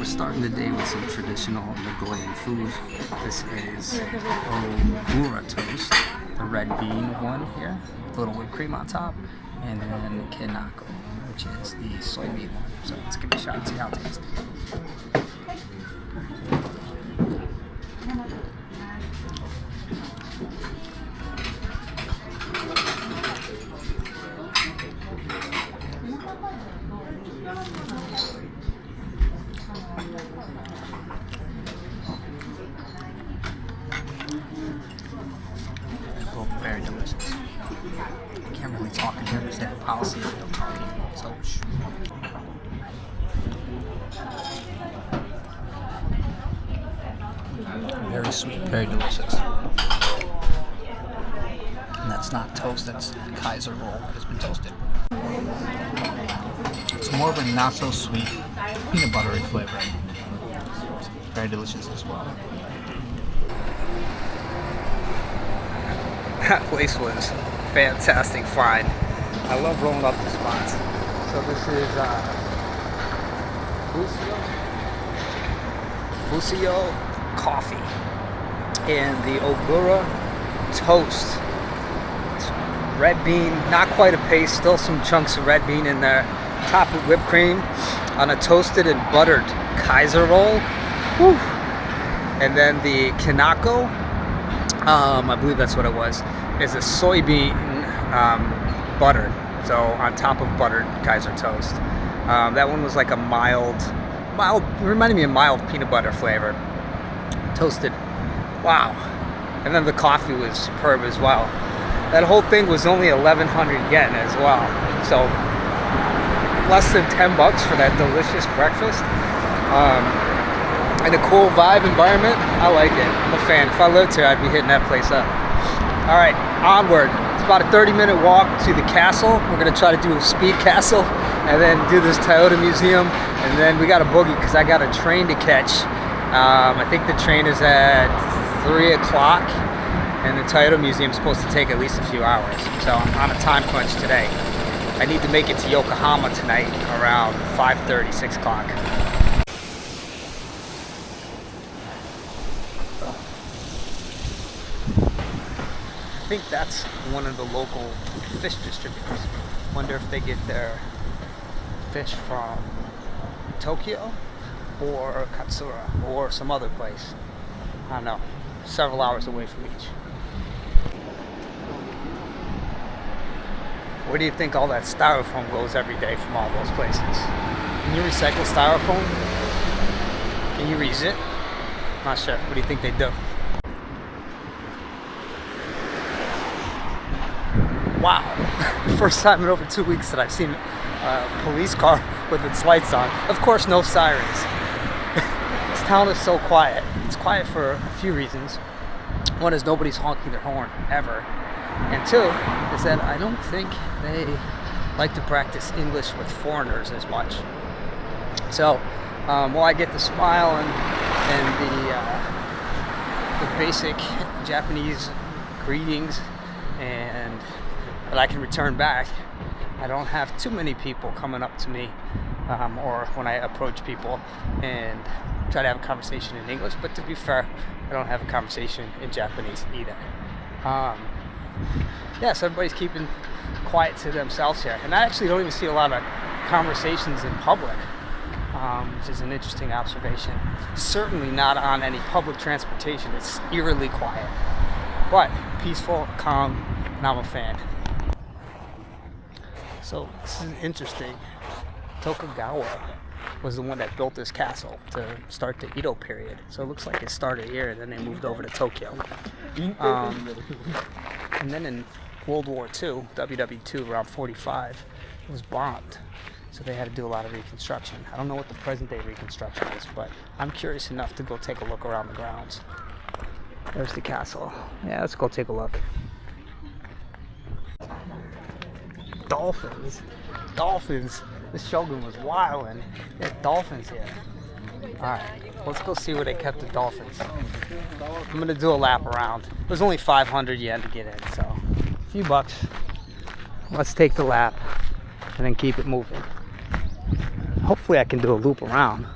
we're starting the day with some traditional Nagoyan food. This is Ogura toast, the red bean one here, with a little whipped cream on top, and then Kinako, which is the soybean one. So let's give it a shot and see how it tastes. They're both very delicious. I can't really talk in here because they have a policy of no talking. So, very sweet, very delicious. And that's not toast, that's kaiser roll that has been toasted. It's more of a not so sweet peanut buttery flavor. Very delicious as well. That place was fantastic find. I love rolling up the spots. So this is Busio coffee and the Ogura toast. It's red bean, not quite a paste, still some chunks of red bean in there. Topped with whipped cream on a toasted and buttered kaiser roll. Whew. And then the Kinako, I believe that's what it was, is a soybean buttered. So on top of buttered kaiser toast. That one was like a mild, reminded me of mild peanut butter flavor. Toasted. Wow. And then the coffee was superb as well. That whole thing was only 1,100 yen as well. So less than $10 for that delicious breakfast. And a cool vibe environment. I like it. I'm a fan. If I lived here, I'd be hitting that place up. All right, onward. It's about a 30-minute walk to the castle. We're gonna try to do a speed castle and then do this Toyota museum. And then we got a boogie because I got a train to catch. I think the train is at 3 o'clock and the Toyota museum is supposed to take at least a few hours. So I'm on a time crunch today. I need to make it to Yokohama tonight around 5:30, 6 o'clock. I think that's one of the local fish distributors. Wonder if they get their fish from Tokyo or Katsura or some other place. I don't know. Several hours away from each. Where do you think all that styrofoam goes every day from all those places? Can you recycle styrofoam? Can you reuse it? Not sure. What do you think they do? Wow. First time in over 2 weeks that I've seen a police car with its lights on. Of course, no sirens. This town is so quiet. It's quiet for a few reasons. One is nobody's honking their horn, ever. And two is that I don't think they like to practice English with foreigners as much. So, while I get the smile and the basic Japanese greetings and that I can return back, I don't have too many people coming up to me or when I approach people and try to have a conversation in English. But to be fair, I don't have a conversation in Japanese either. So everybody's keeping quiet to themselves here. And I actually don't even see a lot of conversations in public, which is an interesting observation. Certainly not on any public transportation. It's eerily quiet. But peaceful, calm, and I'm a fan. So this is interesting. Tokugawa was the one that built this castle to start the Edo period. So it looks like it started here and then they moved over to Tokyo. And then in World War II, WW2, around 45, it was bombed. So they had to do a lot of reconstruction. I don't know what the present day reconstruction is, but I'm curious enough to go take a look around the grounds. There's the castle. Yeah, let's go take a look. Dolphins. Dolphins. This shogun was wilding. There's dolphins here. Alright, let's go see where they kept the dolphins. I'm gonna do a lap around. It was only 500 yen to get in, so a few bucks. Let's take the lap and then keep it moving. Hopefully I can do a loop around.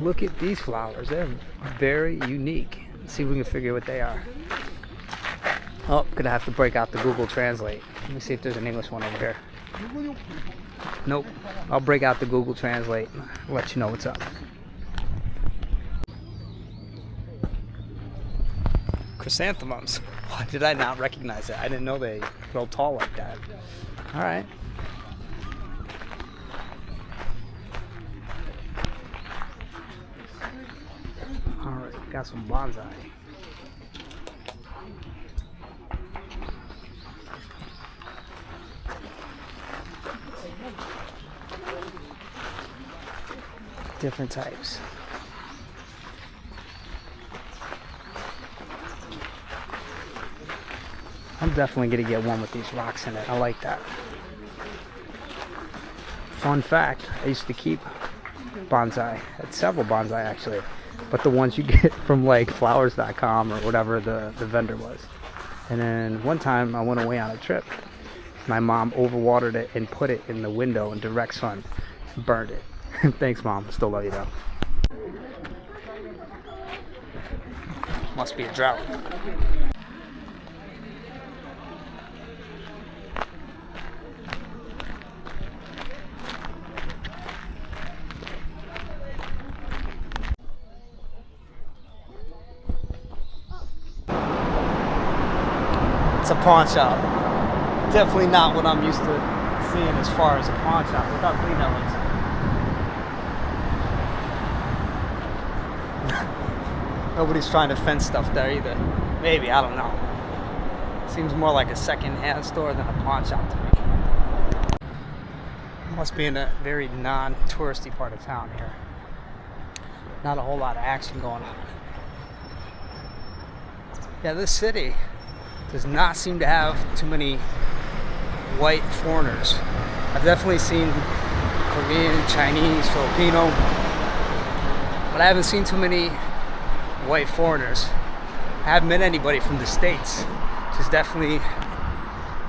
Look at these flowers. They're very unique. Let's see if we can figure what they are. Oh, gonna have to break out the Google Translate. Let me see if there's an English one over here. Nope. I'll break out the Google Translate and let you know what's up. Chrysanthemums. Why did I not recognize that? I didn't know they grow tall like that. All right. All right, got some bonsai. Different types. I'm definitely gonna get one with these rocks in it. I like that. Fun fact, I used to keep bonsai. I had several bonsai actually, but the ones you get from like flowers.com or whatever the vendor was. And then one time I went away on a trip. My mom overwatered it and put it in the window in direct sun. Burned it. Thanks, Mom. Still love you though. Must be a drought. It's a pawn shop. Definitely not what I'm used to seeing as far as a pawn shop. Look how clean that looks. Nobody's trying to fence stuff there either. Maybe, I don't know. Seems more like a second-hand store than a pawn shop to me. Must be in a very non-touristy part of town here. Not a whole lot of action going on. Yeah, this city does not seem to have too many white foreigners. I've definitely seen Korean, Chinese, Filipino, but I haven't seen too many white foreigners. I haven't met anybody from the States, which is definitely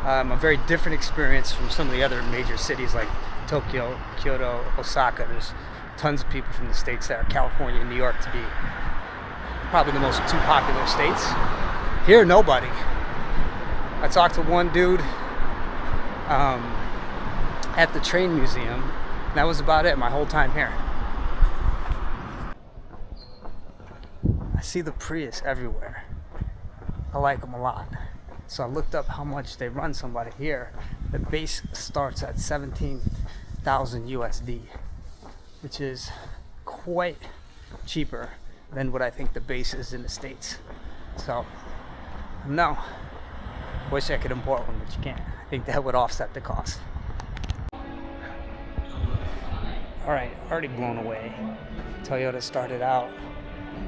a very different experience from some of the other major cities like Tokyo, Kyoto, Osaka. There's tons of people from the States there, California and New York to be probably the most two popular states. Here, nobody. I talked to one dude at the train museum, and that was about it my whole time here. I see the Prius everywhere. I like them a lot. So I looked up how much they run somebody here. The base starts at 17,000 USD, which is quite cheaper than what I think the base is in the States. So, no. Wish I could import one, but you can't. I think that would offset the cost. Alright, already blown away. Toyota started out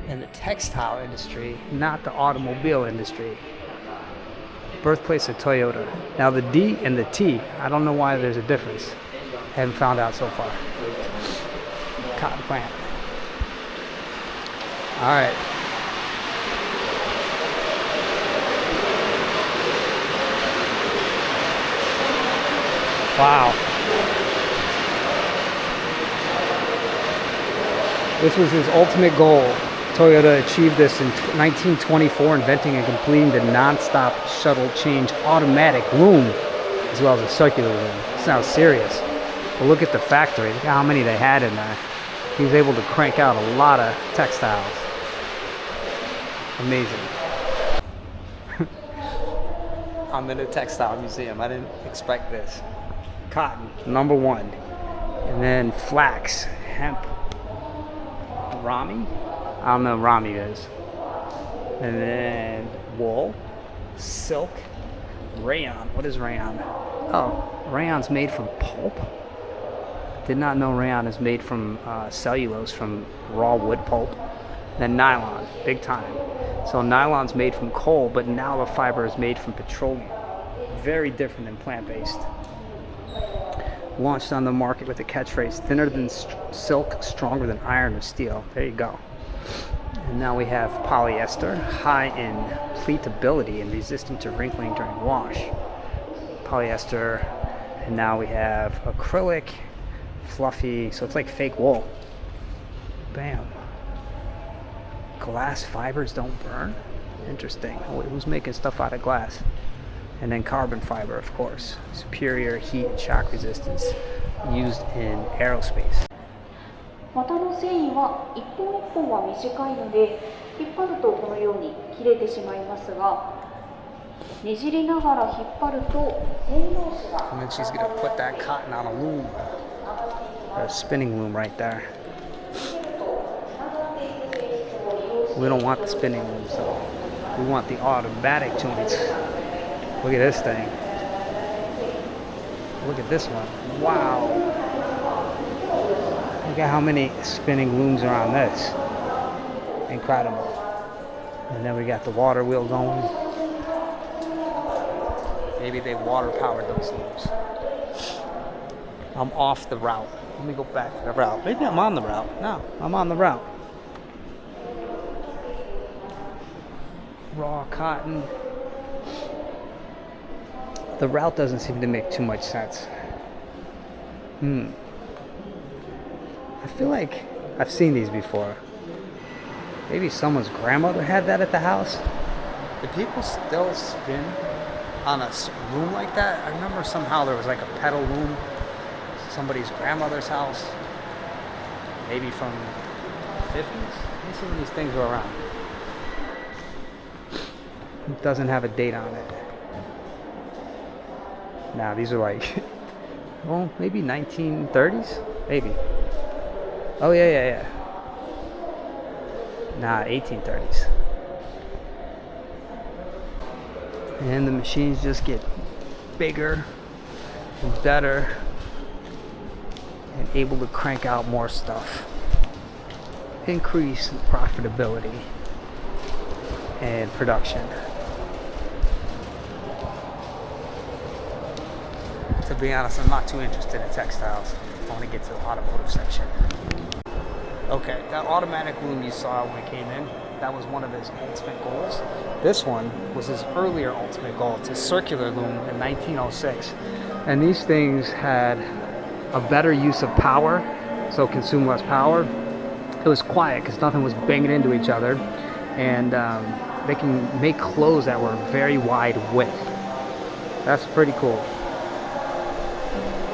in the textile industry, not the automobile industry. Birthplace of Toyota. Now the D and the T, I don't know why there's a difference. Haven't found out so far. Cotton plant. Alright. Wow. This was his ultimate goal. Toyota achieved this in 1924, inventing and completing the non-stop shuttle change automatic loom, as well as a circular loom. It sounds serious. But look at the factory. Look at how many they had in there. He was able to crank out a lot of textiles. Amazing. I'm in a textile museum. I didn't expect this. Cotton, number one. And then flax, hemp, rami? I don't know what rami is. And then wool, silk, rayon. What is rayon? Oh, rayon's made from pulp. Did not know rayon is made from cellulose, from raw wood pulp. Then nylon, big time. So nylon's made from coal, but now the fiber is made from petroleum. Very different than plant-based. Launched on the market with the catchphrase, thinner than silk, stronger than iron or steel. There you go. And now we have polyester, high in pleatability and resistant to wrinkling during wash. Polyester, and now we have acrylic, fluffy, so it's like fake wool. Bam. Glass fibers don't burn? Interesting. Who's making stuff out of glass? And then carbon fiber, of course. Superior heat and shock resistance used in aerospace. 綿の繊維は一本一本は短いので引っ張るとこのように切れてしまいますがねじりながら引っ張ると繊維同士が And then she's gonna put that cotton on a loom. A spinning loom right there. We don't want the spinning looms though. We want the automatic joints. Look at this thing. Look at this one. Wow. Look at how many spinning looms are on this. Incredible. And then we got the water wheel going. Maybe they water powered those looms. I'm off the route. Let me go back to the route. Maybe I'm on the route. No, I'm on the route. Raw cotton. The route doesn't seem to make too much sense. I feel like I've seen these before. Maybe someone's grandmother had that at the house. Do people still spin on a loom like that? I remember somehow there was like a pedal loom. Somebody's grandmother's house. Maybe from the 50s. Let me see when these things were around. It doesn't have a date on it. Nah, these are like, well, maybe 1930s? Maybe. Oh, yeah. Nah, 1830s. And the machines just get bigger and better and able to crank out more stuff. Increase profitability and production. To be honest, I'm not too interested in textiles. I want to get to the automotive section. Okay, that automatic loom you saw when it came in, that was one of his ultimate goals. This one was his earlier ultimate goal. It's a circular loom in 1906. And these things had a better use of power, so consume less power. It was quiet because nothing was banging into each other. And they can make clothes that were very wide width. That's pretty cool.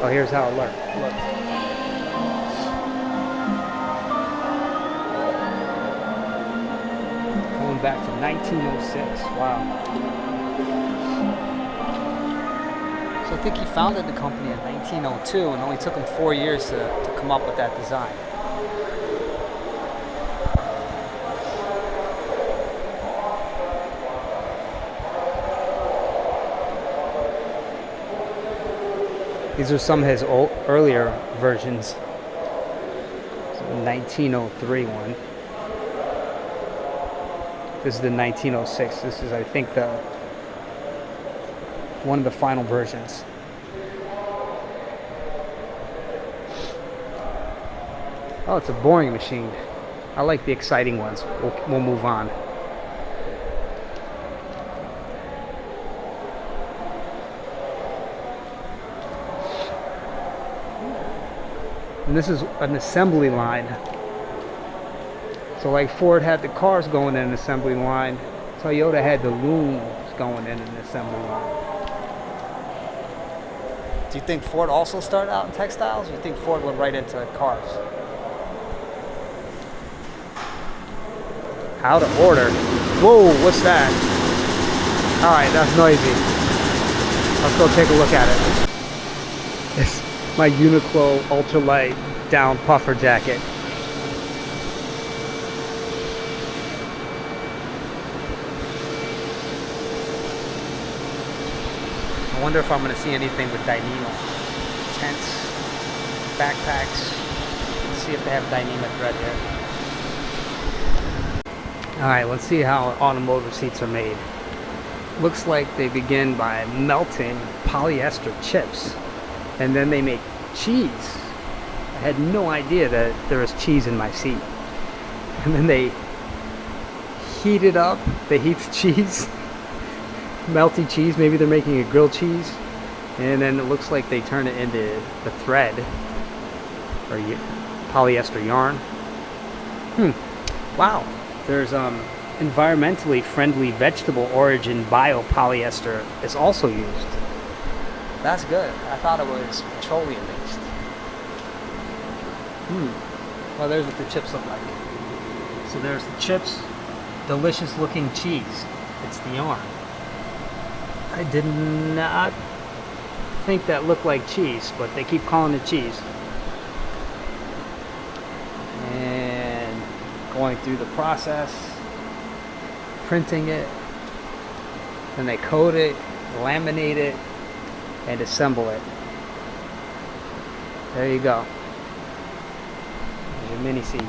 Oh, here's how it looks. Going back to 1906. Wow. So I think he founded the company in 1902 and only took him 4 years to come up with that design. These are some of his earlier versions. So 1903 one. This is the 1906. This is, I think, one of the final versions. Oh, it's a boring machine. I like the exciting ones. We'll move on. And this is an assembly line. So like Ford had the cars going in an assembly line, Toyota had the looms going in an assembly line. Do you think Ford also started out in textiles, or do you think Ford went right into cars? How to order. Whoa, what's that? Alright, that's noisy. Let's go take a look at it. It's my Uniqlo ultralight down puffer jacket. I wonder if I'm going to see anything with Dyneema. Tents, backpacks. Let's see if they have Dyneema thread here. Alright, let's see how automotive seats are made. Looks like they begin by melting polyester chips. And then they make cheese. I had no idea that there was cheese in my seat. And then they heat it up. They heat the cheese. Melty cheese. Maybe they're making a grilled cheese. And then it looks like they turn it into the thread. Or polyester yarn. Wow. There's environmentally friendly vegetable origin biopolyester is also used. That's good. I thought it was petroleum based. Well, there's what the chips look like. So there's the chips, delicious looking cheese. It's the yarn. I did not think that looked like cheese, but they keep calling it cheese. And going through the process, printing it, then they coat it, laminate it, and assemble it. There you go. There's your mini seed.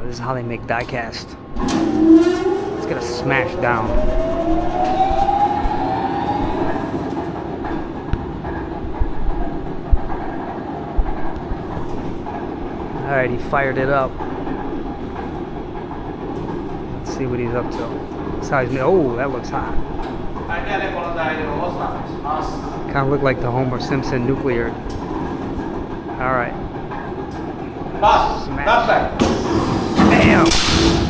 This is how they make die cast. It's gonna smash down. Alright, he fired it up. Let's see what he's up to. That's how he's made. Oh, that looks hot. Kind of look like the Homer Simpson nuclear. Alright. Smash. Bam!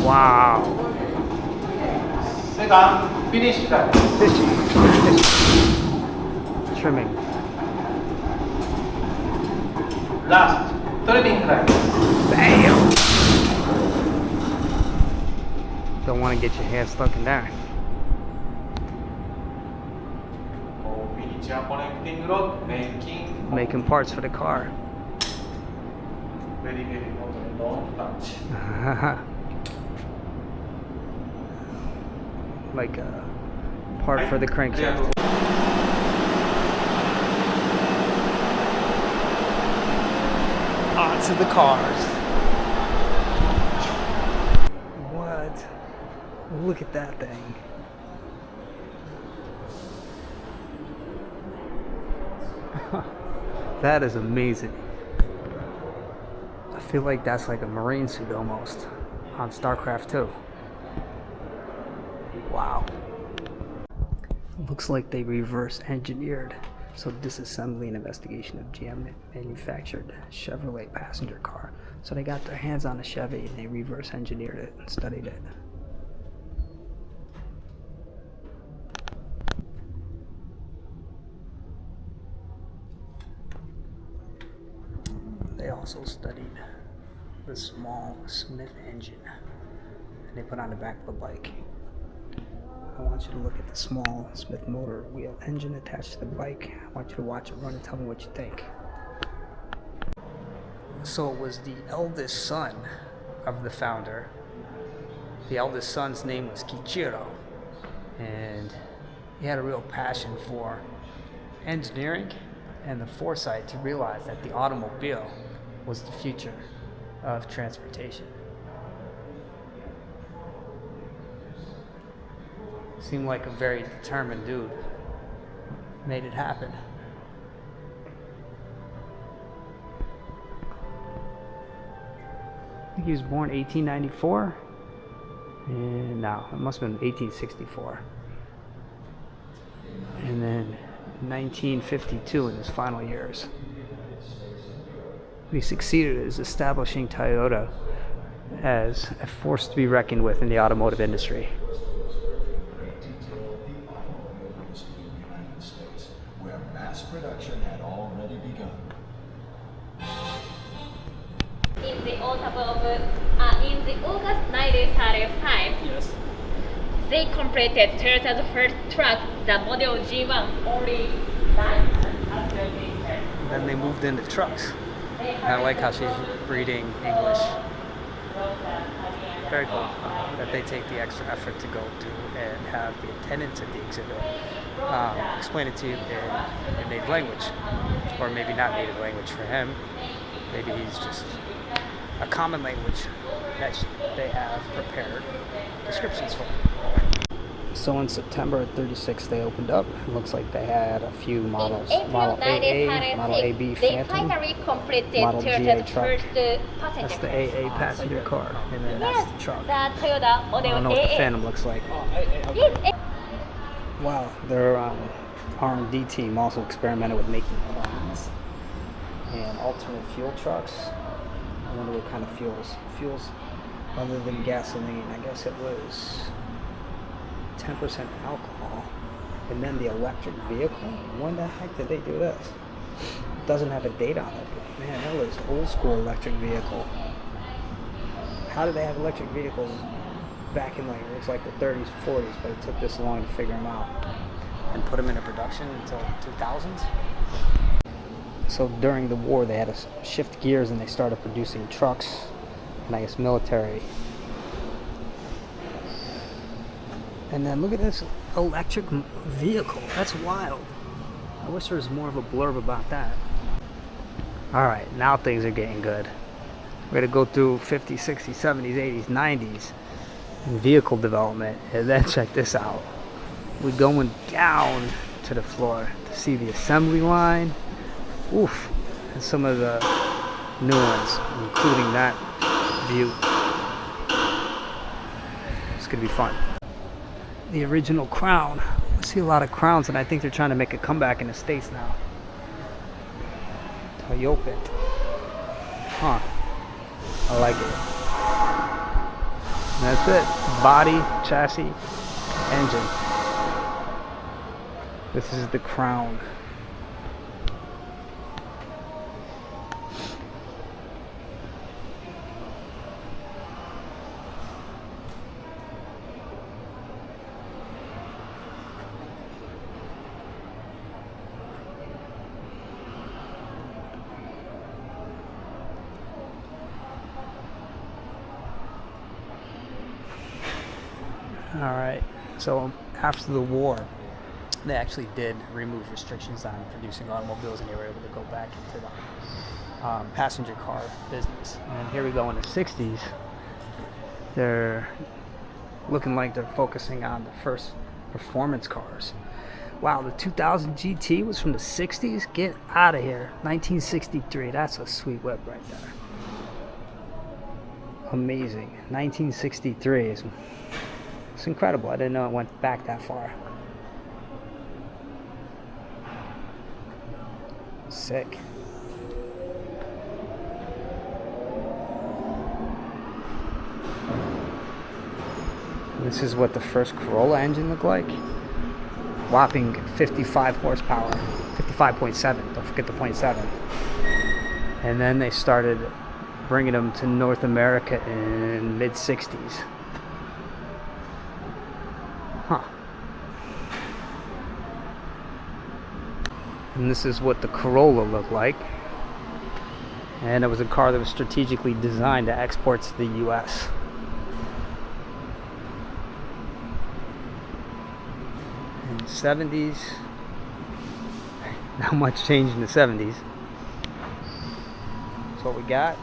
Wow. Finish. Fishy. Trimming. Last. Trimming flag. Bam! Don't want to get your hair stuck in there. Miniature connecting rod making. Making parts for the car. Very important. Don't touch. Like a part for the crankshaft. Onto the cars. What? Look at that thing. That is amazing. I feel like that's like a marine suit almost on StarCraft 2. Wow. Looks like they reverse engineered. So disassembly and investigation of GM manufactured Chevrolet passenger car. So they got their hands on a Chevy and they reverse engineered it and studied it. They also studied the small Smith engine and they put on the back of the bike. I want you to look at the small Smith motor wheel engine attached to the bike. I want you to watch it run and tell me what you think. So it was the eldest son of the founder. The eldest son's name was Kichiro, and he had a real passion for engineering and the foresight to realize that the automobile was the future of transportation. Seemed like a very determined dude. Made it happen. I think he was born 1894. And no, it must have been 1864. And then 1952 in his final years. He succeeded as establishing Toyota as a force to be reckoned with in the automotive industry. Production had already begun. In the August 1935, Yes. they completed Toyota's first truck, the model G1, only 9 months after they started. Then they moved into trucks. And I like how she's reading English. Very cool that they take the extra effort to go to and have the attendants at the exhibit explain it to you in native language, or maybe not native language for him. Maybe he's just a common language that they have prepared descriptions for. So in September of 36 they opened up. It looks like they had a few models. Model AA, Model AB they Phantom, finally completed Model GA Toyota's truck. first passenger That's the car. AA passenger car, and then Yes, that's the truck. the Toyota I model don't know what the AA. Phantom looks like. Yes, Wow, they're R&D team also experimented with making planes and alternate fuel trucks. I wonder what kind of fuels other than gasoline. I guess it was 10% alcohol. And then the electric vehicle. When the heck did they do this? It doesn't have a date on it, but man, that was old school electric vehicle. How did they have electric vehicles back in like, it looks like the 30s, 40s, but it took this long to figure them out and put them into production until 2000s. So during the war, they had to shift gears and they started producing trucks and I guess military. And then look at this electric vehicle. That's wild. I wish there was more of a blurb about that. All right, now things are getting good. We're gonna go through 50s, 60s, 70s, 80s, 90s in vehicle development, and then check this out. We're going down to the floor to see the assembly line. Oof, and some of the new ones, including that view. It's gonna be fun. The original Crown. I see a lot of Crowns, and I think they're trying to make a comeback in the States now. Toyota. Huh. I like it. And that's it. Body, chassis, engine. This is the Crown. Alright, so after the war, they actually did remove restrictions on producing automobiles and they were able to go back into the passenger car business. And here we go in the 60s. They're looking like they're focusing on the first performance cars. Wow, the 2000 GT was from the 60s? Get out of here. 1963, that's a sweet whip right there. Amazing. 1963 is... It's incredible. I didn't know it went back that far. Sick. This is what the first Corolla engine looked like. Whopping 55 horsepower. 55.7. Don't forget the 0.7. And then they started bringing them to North America in mid-60s. Huh. And this is what the Corolla looked like. And it was a car that was strategically designed to export to the US. In the 70s, not much changed in the 70s. That's what we got.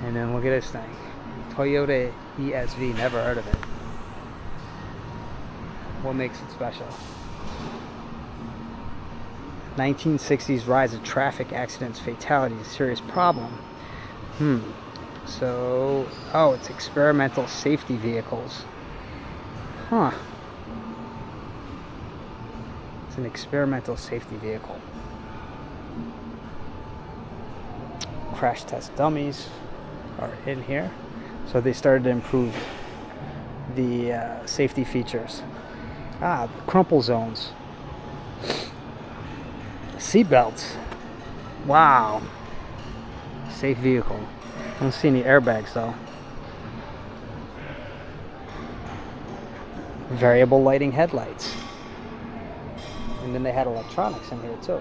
And then look at this thing. Toyota ESV, never heard of it. What makes it special? 1960s rise of traffic accidents, fatalities, serious problem. So, oh, it's experimental safety vehicles. Huh. It's an experimental safety vehicle. Crash test dummies are in here. So they started to improve the safety features. The crumple zones. Seat belts. Wow. Safe vehicle. I don't see any airbags though. Variable lighting headlights. And then they had electronics in here too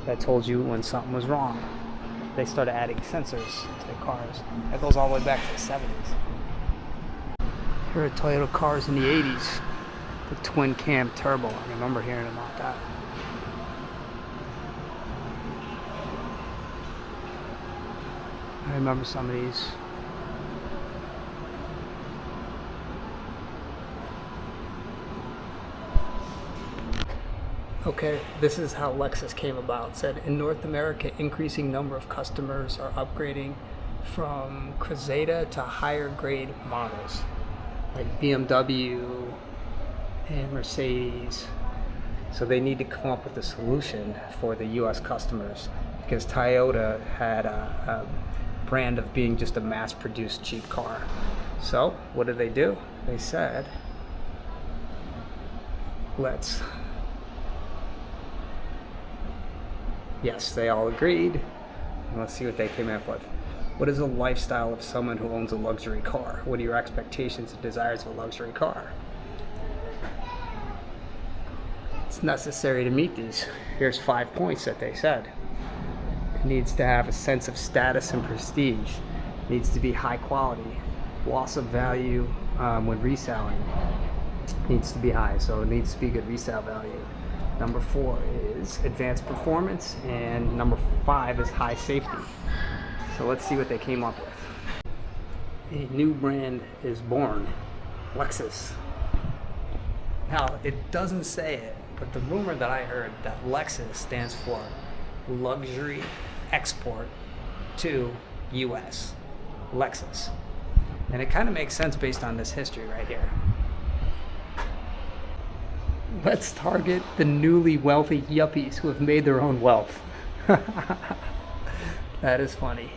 that told you when something was wrong. They started adding sensors to the cars. That goes all the way back to the 70s. Here are Toyota cars in the 80s. The twin cam turbo. I remember hearing about that. I remember some of these. Okay, this is how Lexus came about. It said, in North America, increasing number of customers are upgrading from Cruzada to higher grade models, like BMW and Mercedes. So they need to come up with a solution for the US customers, because Toyota had a brand of being just a mass-produced cheap car. So what did they do? They said, yes, they all agreed. Let's see what they came up with. What is the lifestyle of someone who owns a luxury car? What are your expectations and desires of a luxury car? It's necessary to meet these. Here's 5 points that they said. It needs to have a sense of status and prestige. It needs to be high quality. Loss of value when reselling needs to be high, so it needs to be good resale value. Number 4 is advanced performance, and number 5 is high safety. So let's see what they came up with. A new brand is born, Lexus. Now, it doesn't say it, but the rumor that I heard that Lexus stands for Luxury Export to US. Lexus. And it kind of makes sense based on this history right here. Let's target the newly wealthy yuppies who have made their own wealth. That is funny.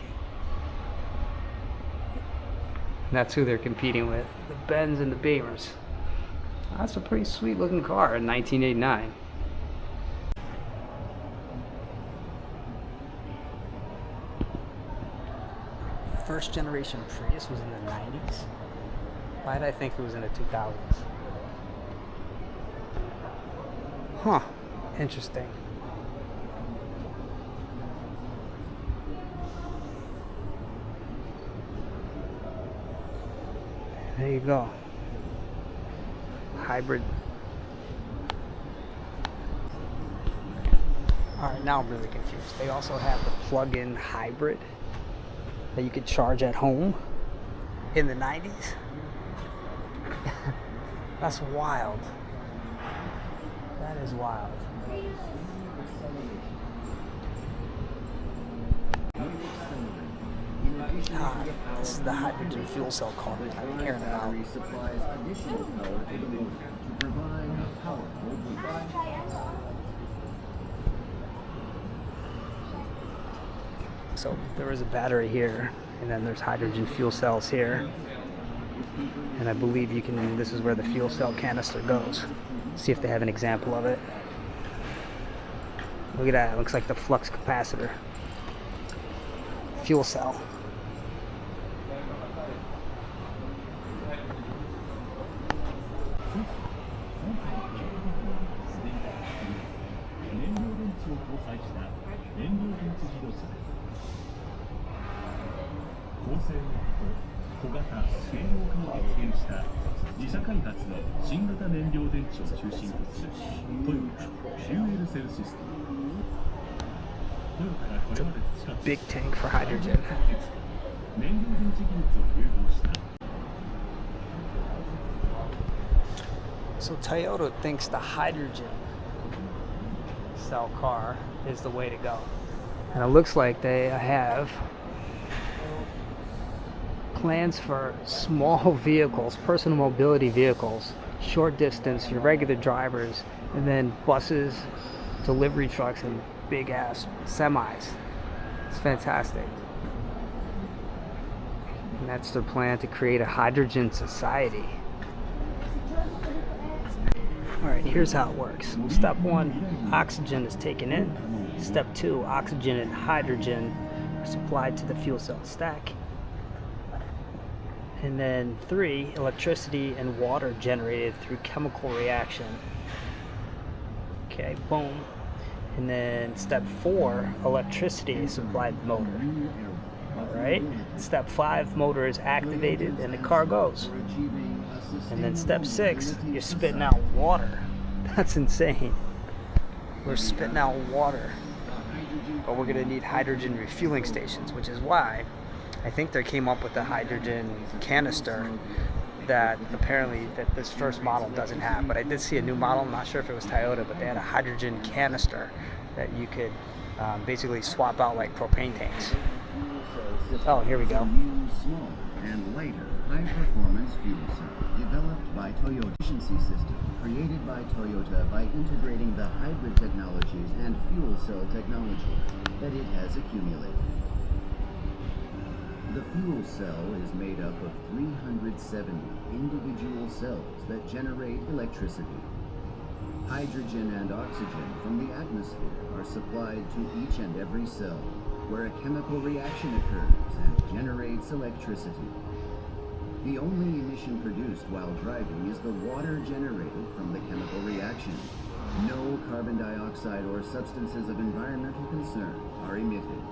That's who they're competing with, the Benz and the Beamers. That's a pretty sweet looking car in 1989. First generation Prius was in the 90s. Why did I think it was in the 2000s? Huh, interesting. There you go. Hybrid. Alright, now I'm really confused. They also have the plug-in hybrid that you could charge at home in the 90s. That's wild. That is wild. This is the hydrogen fuel cell car that I've been hearing about. So there is a battery here, and then there's hydrogen fuel cells here. And I believe you can, this is where the fuel cell canister goes. See if they have an example of it. Look at that, it looks like the flux capacitor. Fuel cell. It's a big tank for hydrogen. So Toyota thinks the hydrogen cell car is the way to go. And it looks like they have plans for small vehicles, personal mobility vehicles, short distance, your regular drivers, and then buses, delivery trucks, and big ass semis. It's fantastic. And that's their plan, to create a hydrogen society. Alright, here's how it works. Step 1, oxygen is taken in. Step 2, oxygen and hydrogen are supplied to the fuel cell stack. And then 3, electricity and water generated through chemical reaction. Okay, boom. And then step 4, electricity is supplied to the motor. Alright, step 5, motor is activated and the car goes. And then step 6, you're spitting out water. That's insane. We're spitting out water. But we're gonna need hydrogen refueling stations, which is why I think they came up with the hydrogen canister that apparently that this first model doesn't have. But I did see a new model, I'm not sure if it was Toyota, but they had a hydrogen canister that you could basically swap out like propane tanks. fuel cell system Oh, here we go. is a new, smaller, and lighter, high-performance fuel cell developed by Toyota. Efficiency system created by Toyota by integrating the hybrid technologies and fuel cell technology that it has accumulated. The fuel cell is made up of 370 individual cells that generate electricity. Hydrogen and oxygen from the atmosphere are supplied to each and every cell, where a chemical reaction occurs and generates electricity. The only emission produced while driving is the water generated from the chemical reaction. No carbon dioxide or substances of environmental concern are emitted.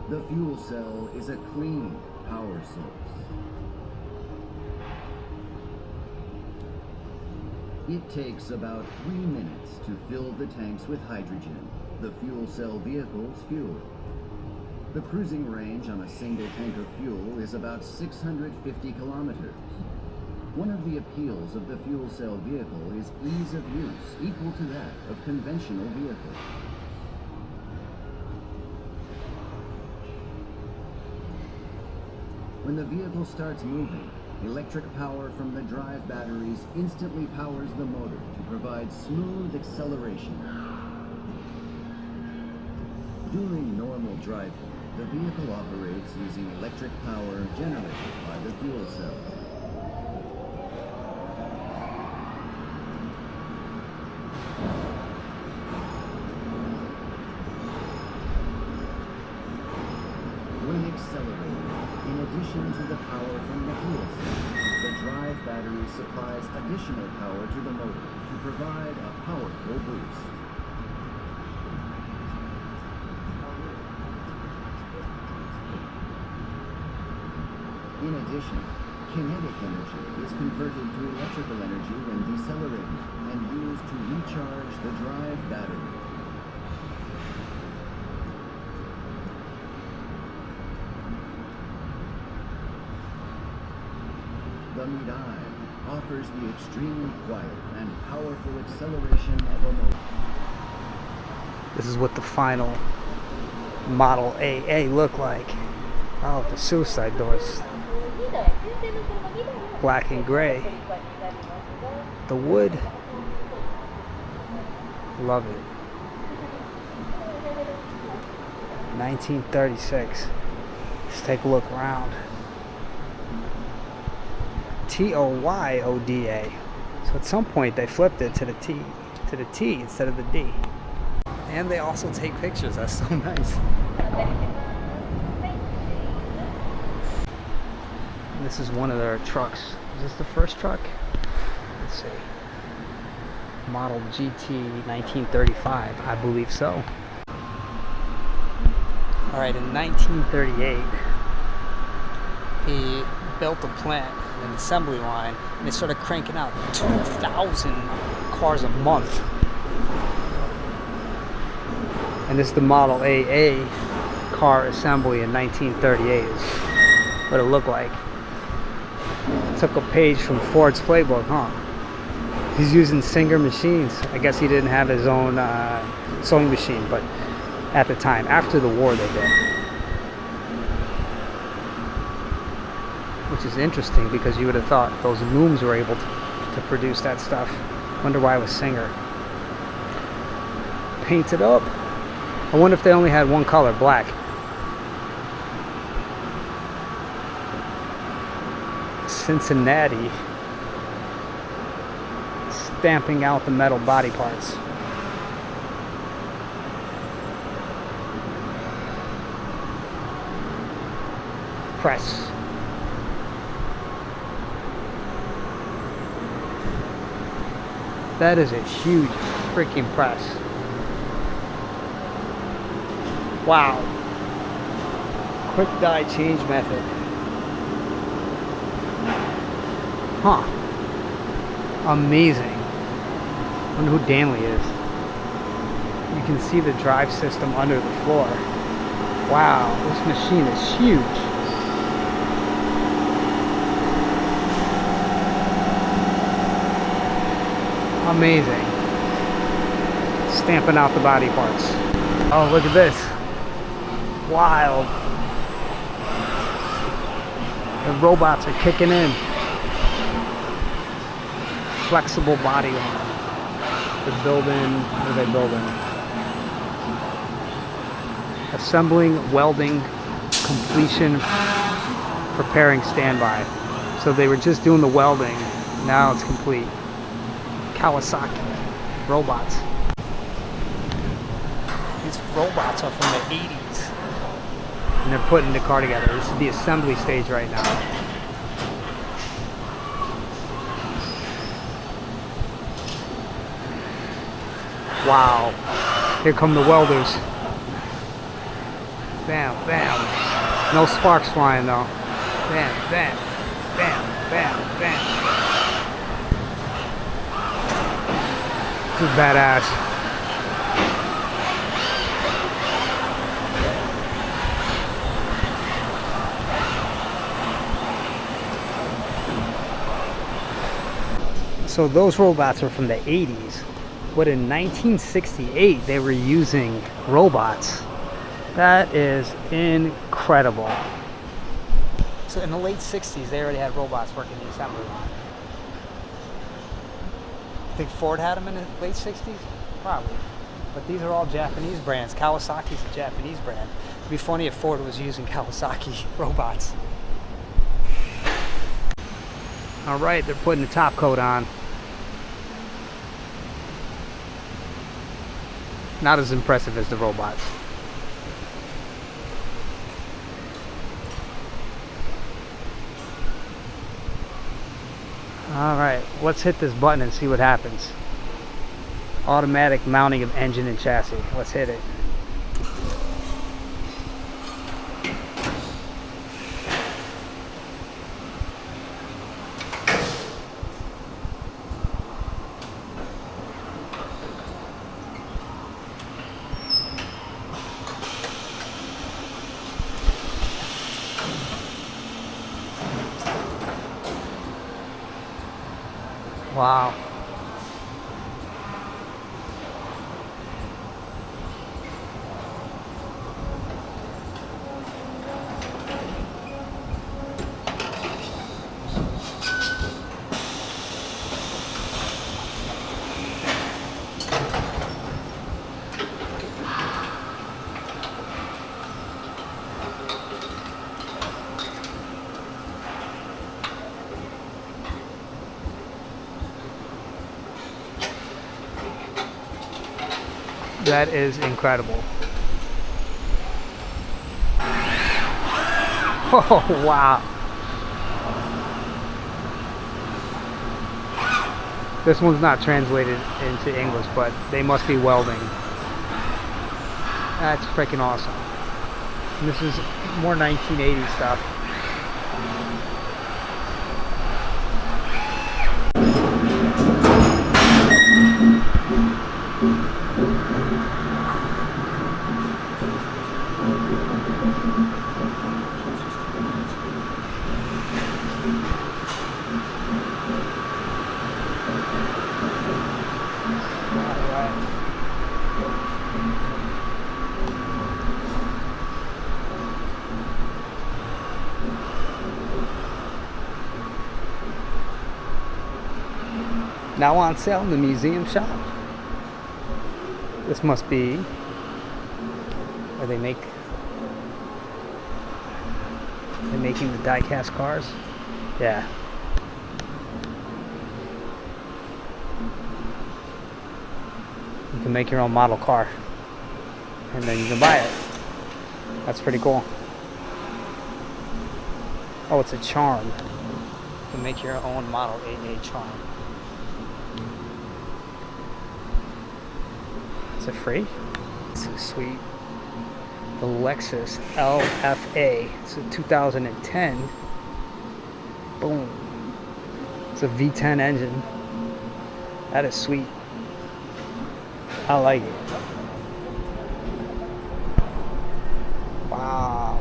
The fuel cell is a clean power source. It takes about 3 minutes to fill the tanks with hydrogen, the fuel cell vehicle's fuel. The cruising range on a single tank of fuel is about 650 kilometers. One of the appeals of the fuel cell vehicle is ease of use equal to that of conventional vehicles. When the vehicle starts moving, electric power from the drive batteries instantly powers the motor to provide smooth acceleration. During normal driving, the vehicle operates using electric power generated by the fuel cell. When accelerating, in addition to the power from the fuel cell, the drive battery supplies additional power to the motor to provide a powerful boost. In addition, kinetic energy is converted to electrical energy when decelerating and used to recharge the drive battery. The Midai offers the extremely quiet and powerful acceleration of a motor. This is what the final Model AA look like. Oh, the suicide doors. Black and gray. The wood. Love it. 1936. Let's take a look around. Toyoda. So at some point they flipped it to the T instead of the D. And they also take pictures. That's so nice. This is one of their trucks. Is this the first truck? Let's see. Model GT 1935. I believe so. Alright, in 1938, he built a plant, an assembly line, and they started cranking out 2,000 cars a month. And this is the Model AA car assembly in 1938 is what it looked like. Took a page from Ford's playbook, huh? He's using Singer machines. I guess he didn't have his own sewing machine, but at the time, after the war they did. Which is interesting because you would have thought those looms were able to produce that stuff. Wonder why it was Singer. Painted up. I wonder if they only had one color, black. Cincinnati. Stamping out the metal body parts. Press. That is a huge freaking press. Wow. Quick dye change method. Huh. Amazing. I wonder who Danley is. You can see the drive system under the floor. Wow, this machine is huge. Amazing. Stamping out the body parts. Oh, look at this. Wild. The robots are kicking in. Flexible body armor. They're building, what are they building? Assembling, welding, completion, preparing standby. So they were just doing the welding, now it's complete. Kawasaki robots. These robots are from the 80s. And they're putting the car together. This is the assembly stage right now. Wow. Here come the welders. Bam, bam. No sparks flying though. Bam, bam, bam, bam, bam. This is badass. So those robots are from the 80s, but in 1968 they were using robots. That is incredible. So in the late 60s they already had robots working the assembly line. I think Ford had them in the late 60s? Probably. But these are all Japanese brands. Kawasaki's a Japanese brand. It'd be funny if Ford was using Kawasaki robots. Alright, they're putting the top coat on. Not as impressive as the robots. Alright, let's hit this button and see what happens. Automatic mounting of engine and chassis. Let's hit it. Wow. That is incredible. Oh, wow. This one's not translated into English, but they must be welding. That's freaking awesome. And this is more 1980s stuff. Now on sale in the museum shop. This must be where they're making the die-cast cars. Yeah. You can make your own model car and then you can buy it. That's pretty cool. Oh, it's a charm. You can make your own Model 8A charm. Is it free? This is sweet. The Lexus LFA. It's a 2010. Boom. It's a V10 engine. That is sweet. I like it. Wow.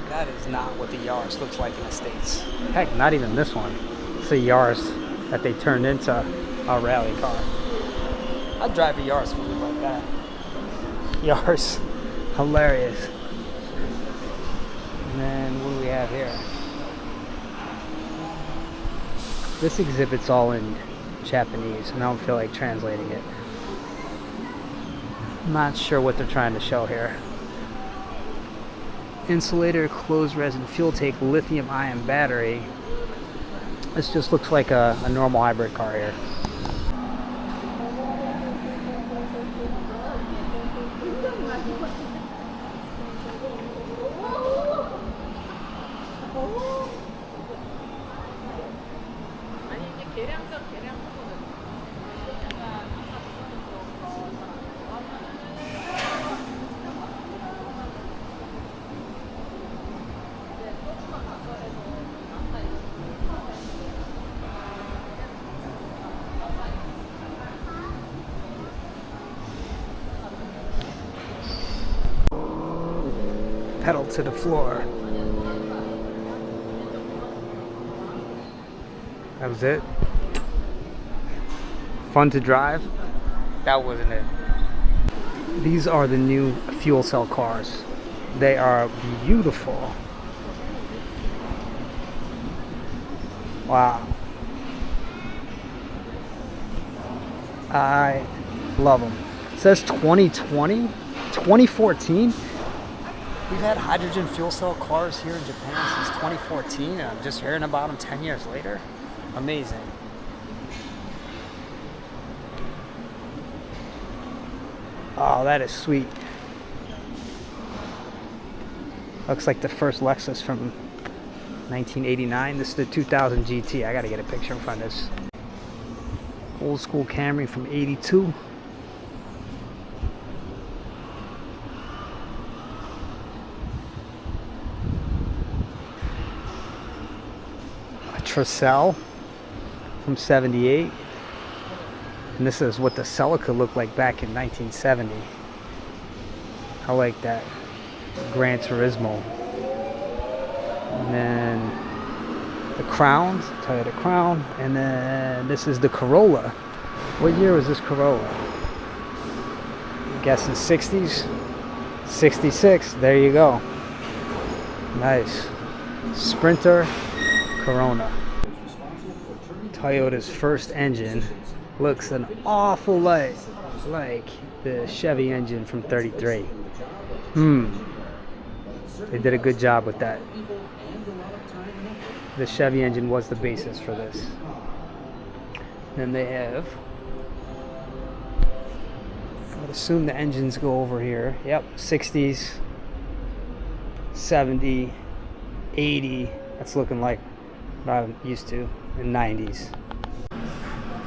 That is not what the Yaris looks like in the States. Heck, not even this one. It's a Yaris that they turned into a rally car. I'd drive a Yaris for like that. Yaris. Hilarious. And then what do we have here? This exhibit's all in Japanese, and I don't feel like translating it. I'm not sure what they're trying to show here. Insulator, closed resin, fuel tank, lithium ion battery. This just looks like a normal hybrid car here. Pedal to the floor. That was it. Fun to drive? That wasn't it. These are the new fuel cell cars. They are beautiful. Wow. I love them. It says 2020, 2014. We've had hydrogen fuel cell cars here in Japan since 2014, and I'm just hearing about them 10 years later. Amazing. Oh, that is sweet. Looks like the first Lexus from 1989. This is the 2000 GT. I gotta get a picture in front of this. Old school Camry from 82. Textile from 78, and this is what the Celica looked like back in 1970. I like that. Gran Turismo. And then the Crown, Toyota Crown, and then this is the Corolla. What year was this Corolla? I'm guessing 60s. 66. There you go. Nice. Sprinter Corona. Toyota's first engine looks an awful lot like the Chevy engine from 33. They did a good job with that. The Chevy engine was the basis for this. Then they have, I would assume the engines go over here. Yep, 60s, 70, 80. That's looking like what I'm used to in 90s.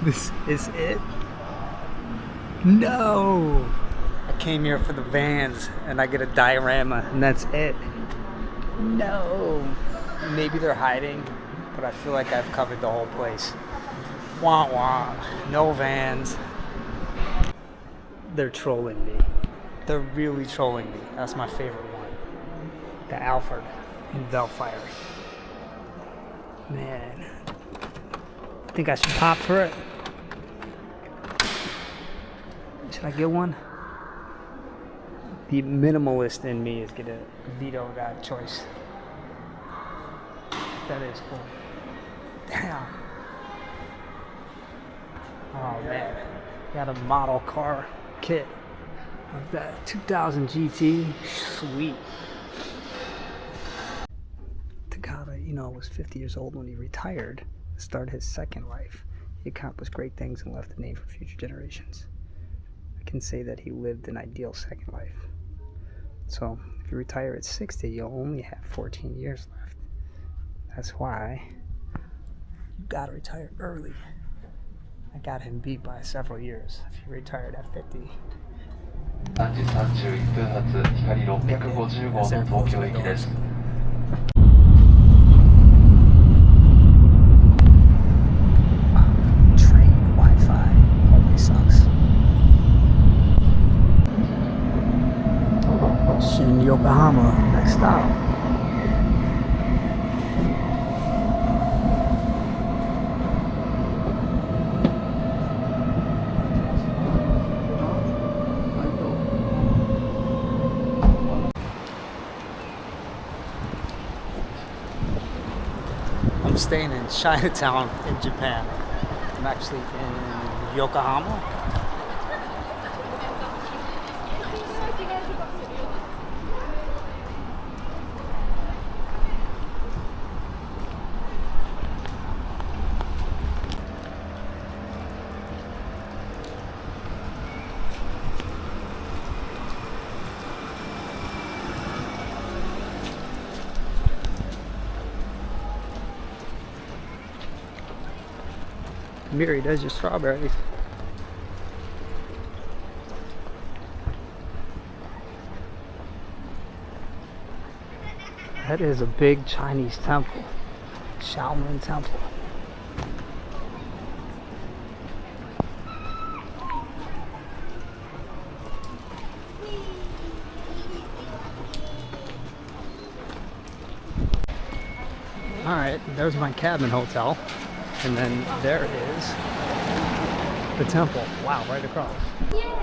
This is it? No! I came here for the vans and I get a diorama and that's it. No! Maybe they're hiding, but I feel like I've covered the whole place. Wah wah. No vans. They're trolling me. They're really trolling me. That's my favorite one. The Alfred in Velfire. Man. I think I should pop for it. Should I get one? The minimalist in me is gonna veto that choice. That is cool. Damn. Oh man. Got a model car kit of that 2000 GT. Sweet. Takata, was 50 years old when he retired. Started his second life. He accomplished great things and left a name for future generations. I can say that he lived an ideal second life. So, if you retire at 60, you'll only have 14 years left. That's why you gotta retire early. I got him beat by several years. If he retired at 50. 3時31分発光650号の東京駅です。In Yokohama, next stop. staying in Chinatown in Japan. I'm actually in Yokohama. Miri does your strawberries. That is a big Chinese temple. Shaolin Temple. Alright, there's my cabin hotel. And then there is the temple. Wow, right across. Yeah,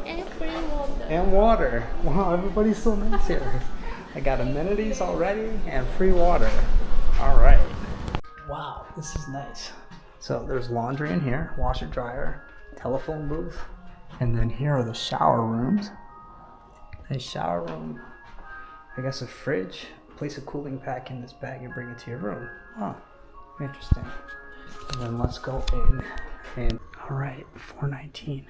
and free water. And water. Wow, everybody's so nice here. I got amenities already and free water. All right. Wow, this is nice. So there's laundry in here, washer, dryer, telephone booth, and then here are the shower rooms. A shower room, I guess a fridge. Place a cooling pack in this bag and bring it to your room. Oh, interesting. And then let's go in and all right, $4.19.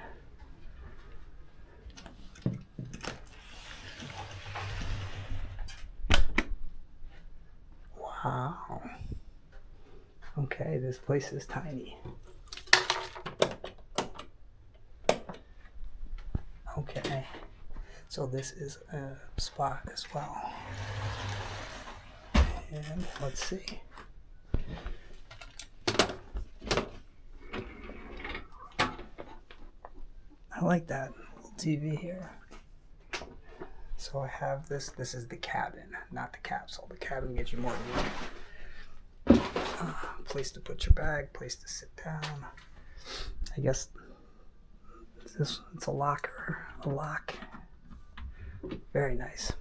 Wow. Okay, this place is tiny. Okay, so this is a spot as well. And let's see. I like that little TV here. So I have this. This is the cabin, not the capsule. The cabin gives you more room. Place to put your bag, place to sit down. I guess it's a locker, a lock. Very nice.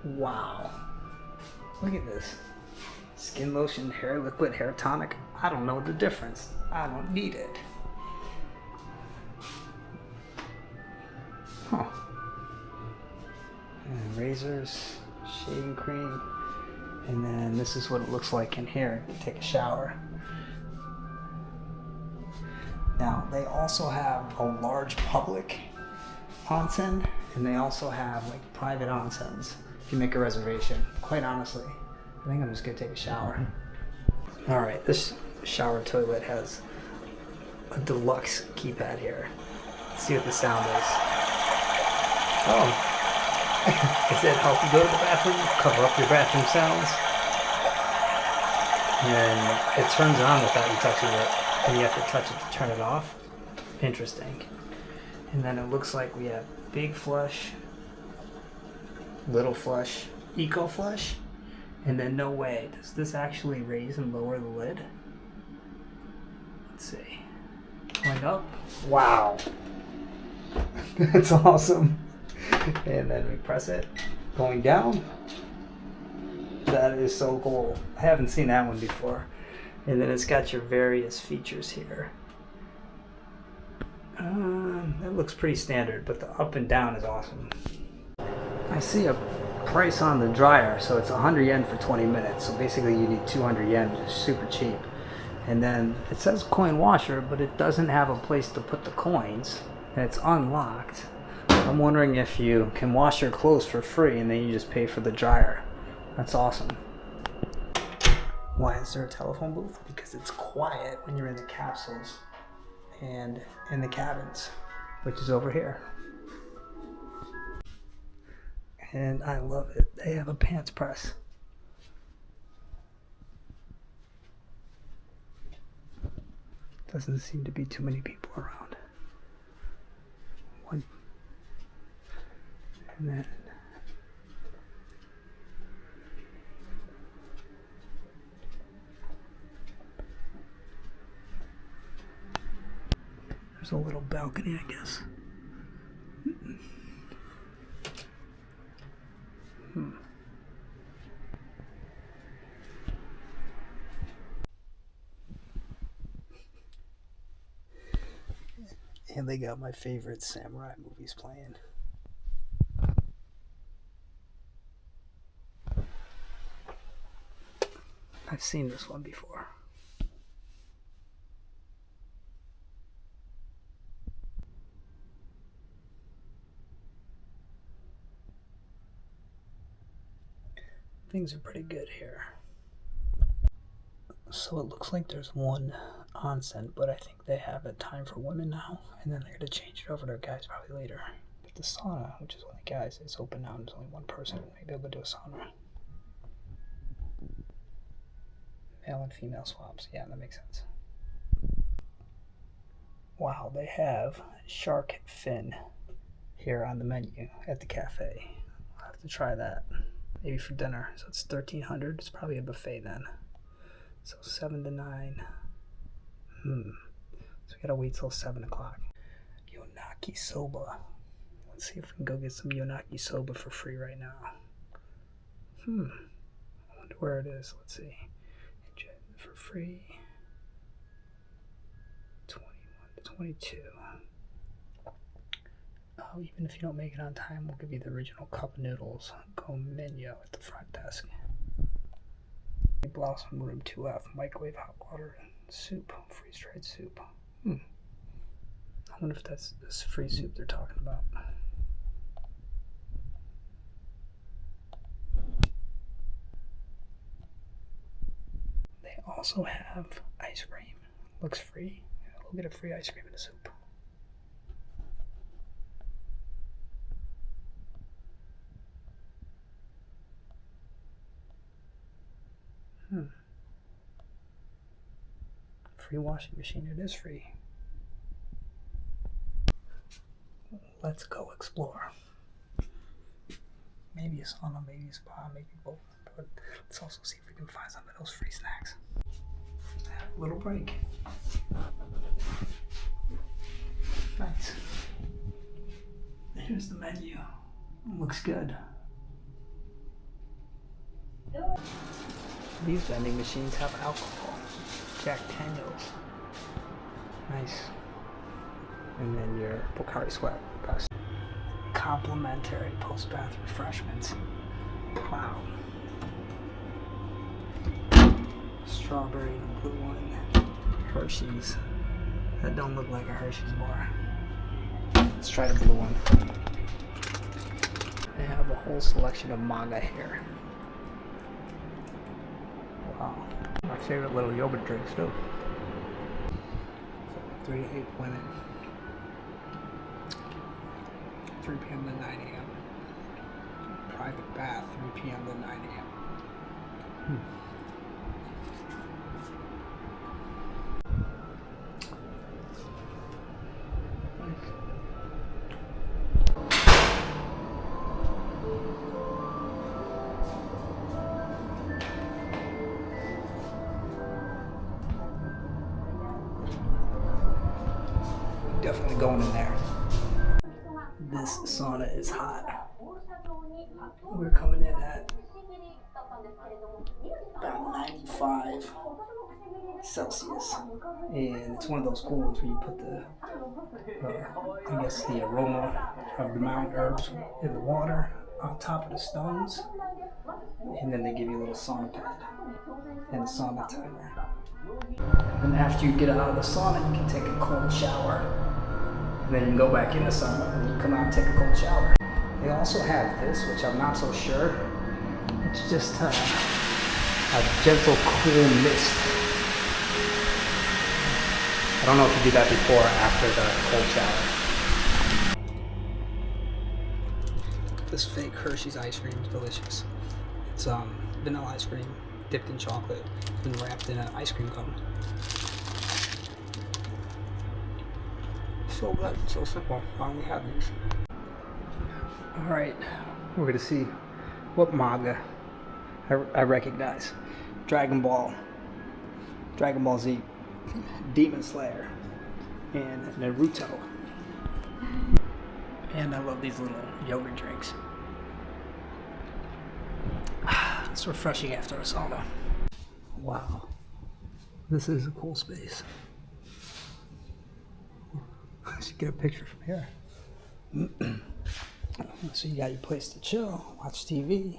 Wow. Look at this. Skin lotion, hair liquid, hair tonic. I don't know the difference. I don't need it. Huh. And razors, shaving cream, and then this is what it looks like in here. You take a shower. Now they also have a large public onsen, and they also have like private onsens if you make a reservation. Quite honestly, I think I'm just gonna take a shower. All right, this shower toilet has a deluxe keypad here. Let's see what the sound is. Oh, it said help you go to the bathroom, cover up your bathroom sounds. And it turns on without you touching it, and you have to touch it to turn it off. Interesting. And then it looks like we have big flush, little flush, eco flush, and then no way. Does this actually raise and lower the lid? Let's see. Going up. Wow. That's awesome. And then we press it. Going down. That is so cool. I haven't seen that one before. And then it's got your various features here. That looks pretty standard, but the up and down is awesome. I see a price on the dryer, so it's 100 yen for 20 minutes. So basically you need 200 yen, which is super cheap. And then it says coin washer, but it doesn't have a place to put the coins, and it's unlocked. I'm wondering if you can wash your clothes for free and then you just pay for the dryer. That's awesome. Why is there a telephone booth? Because it's quiet when you're in the capsules and in the cabins, which is over here. And I love it. They have a pants press. Doesn't seem to be too many people around. One. And then there's a little balcony, I guess. And they got my favorite samurai movies playing. I've seen this one before. Things are pretty good here. So it looks like there's one onsen, but I think they have a time for women now, and then they're going to change it over to guys probably later. But the sauna, which is only guys, is open now and there's only one person. Maybe they'll go do a sauna. Male and female swaps. Yeah, that makes sense. Wow, they have shark fin here on the menu at the cafe. I'll have to try that. Maybe for dinner. So it's $1,300. It's probably a buffet then. So 7 to 9. So we gotta wait till 7 o'clock. Yonaki soba. Let's see if we can go get some yonaki soba for free right now. I wonder where it is. Let's see. For free. 21 to 22. Oh, even if you don't make it on time, we'll give you the original cup noodles. Go menu at the front desk. Blossom room 2F, microwave hot water, soup, freeze-dried soup. I wonder if that's this free soup they're talking about. They also have ice cream. Looks free. We'll get a free ice cream in the soup. Free washing machine. It is free. Let's go explore. Maybe a sauna, maybe a spa, maybe both. But let's also see if we can find some of those free snacks. Have a little break. Nice. Here's the menu. Looks good. These vending machines have alcohol. Jack Daniels. Nice. And then your Pocari Sweat. Best. Complimentary post-bath refreshments. Wow. Strawberry and blue one. Hershey's. That don't look like a Hershey's bar. Let's try the blue one. They have a whole selection of manga here. Wow. My favorite little yogurt drinks too. 3 to 8 women. 3 p.m. to 9 a.m. Private bath, 3 p.m. to 9 a.m. Definitely going in there. This sauna is hot. We're coming in at about 95 Celsius. And it's one of those cool ones where you put the, I guess the aroma of the mountain herbs in the water on top of the stones. And then they give you a little sauna pad and a sauna timer. And after you get out of the sauna, you can take a cold shower. And then you can go back in the sauna and you come out and take a cold shower. They also have this, which I'm not so sure. It's just a gentle, cool mist. I don't know if you do that before or after the cold shower. This fake Hershey's ice cream is delicious. It's vanilla ice cream dipped in chocolate and wrapped in an ice cream cone. So good, so simple. Why don't we have these? Alright, we're gonna see what manga I recognize. Dragon Ball Z, Demon Slayer, and Naruto. And I love these little yogurt drinks. It's refreshing after a sauna. Wow, this is a cool space. I should get a picture from here. So you got your place to chill, watch TV.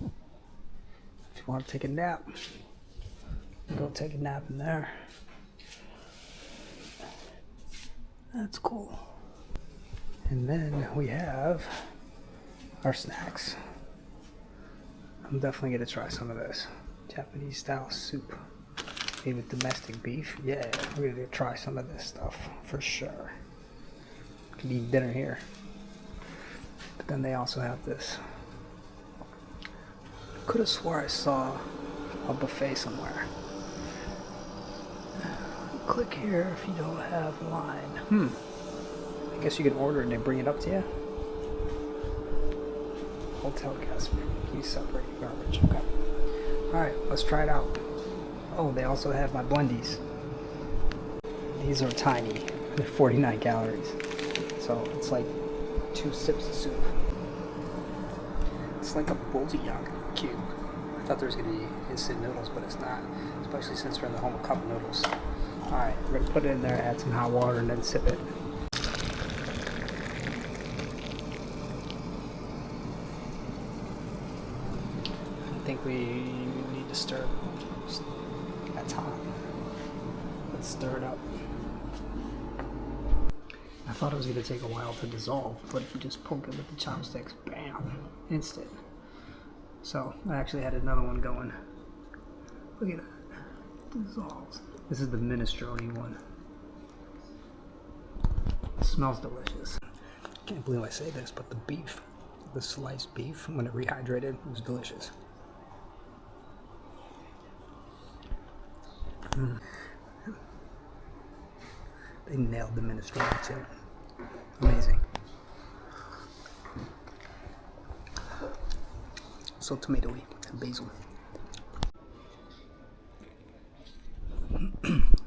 If you want to take a nap, go take a nap in there. That's cool. And then we have our snacks. I'm definitely gonna try some of this Japanese style soup made with domestic beef. Yeah, we're gonna try some of this stuff for sure. Could eat dinner here. But then they also have this. Could have swore I saw a buffet somewhere. Click here if you don't have line. I guess you can order it and they bring it up to you. Hotel guest, please separate your garbage. Okay. Alright, let's try it out. Oh, they also have my blendies. These are tiny. They're 49 calories. So it's like 2 sips of soup. It's like a bouillon cube. I thought there was going to be instant noodles, but it's not. Especially since we're in the home of cup noodles. Alright, we're going to put it in there, add some hot water, and then sip it. I think we need to stir it. That's hot. Let's stir it up. I thought it was going to take a while to dissolve, but if you just poke it with the chopsticks, bam, instant. So I actually had another one going. Look at that. Dissolves. This is the minestrone one. It smells delicious. I can't believe I say this, but the beef, the sliced beef, when it rehydrated, was delicious. They nailed the minestrone too. Amazing. So tomatoey and basil.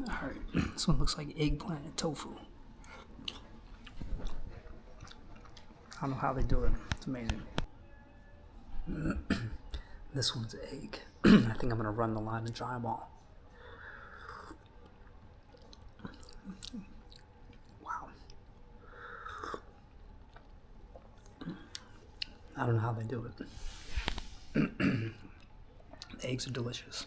Alright, this one looks like eggplant and tofu. I don't know how they do it. It's amazing. This one's egg. I think I'm gonna run the line and try them all. Wow. I don't know how they do it. The eggs are delicious.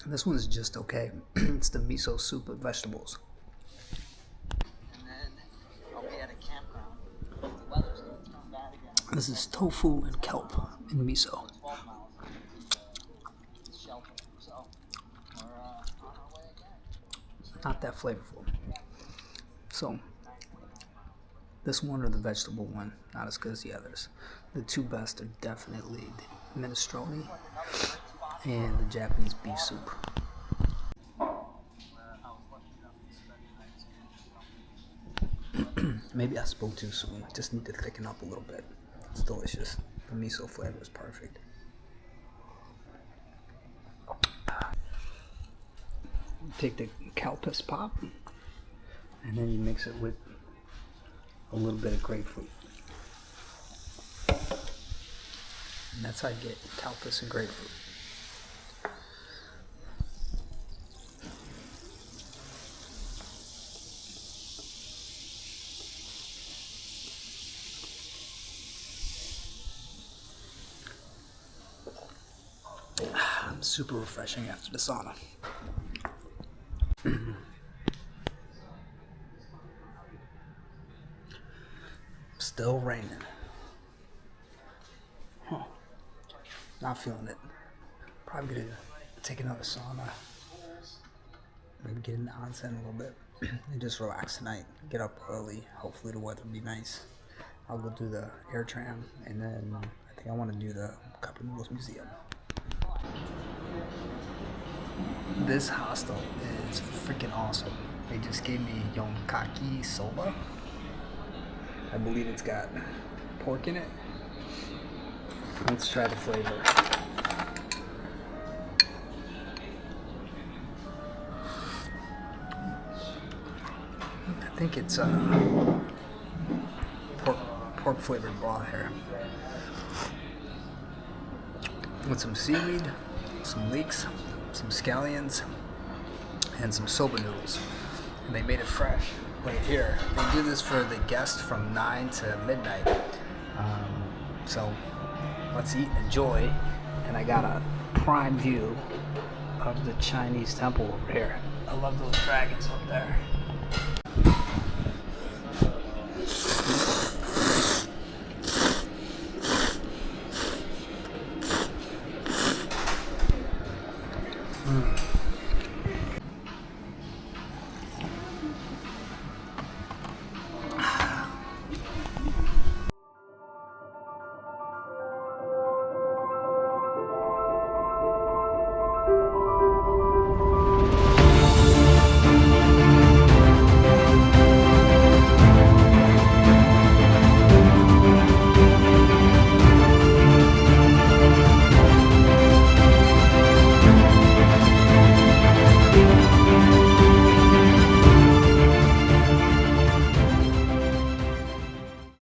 This one is just okay. It's the miso soup with vegetables. And then I'll be at a campground. The weather's going to turn bad again. This is tofu and kelp and miso. 12 miles to the shelter. So we're on our way again. Not that flavorful. So this one or the vegetable one, not as good as the others. The two best are definitely the minestrone and the Japanese beef soup. Maybe I spoke too soon. Just need to thicken up a little bit. It's delicious. The miso flavor is perfect. Take the kalpis pop and then you mix it with a little bit of grapefruit. And that's how you get kalpis and grapefruit. Super refreshing after the sauna. Still raining. Not feeling it. Probably gonna take another sauna. Maybe get into onsen a little bit and just relax tonight. Get up early. Hopefully the weather will be nice. I'll go do the air tram and then I think I want to do the Cup of Noodles Museum. This hostel is freaking awesome. They just gave me yonkaki soba. I believe it's got pork in it. Let's try the flavor. I think it's pork flavored broth here. With some seaweed, some leeks, some scallions, and some soba noodles. And they made it fresh right here. They do this for the guests from 9 to midnight. So let's eat and enjoy. And I got a prime view of the Chinese temple over here. I love those dragons up there.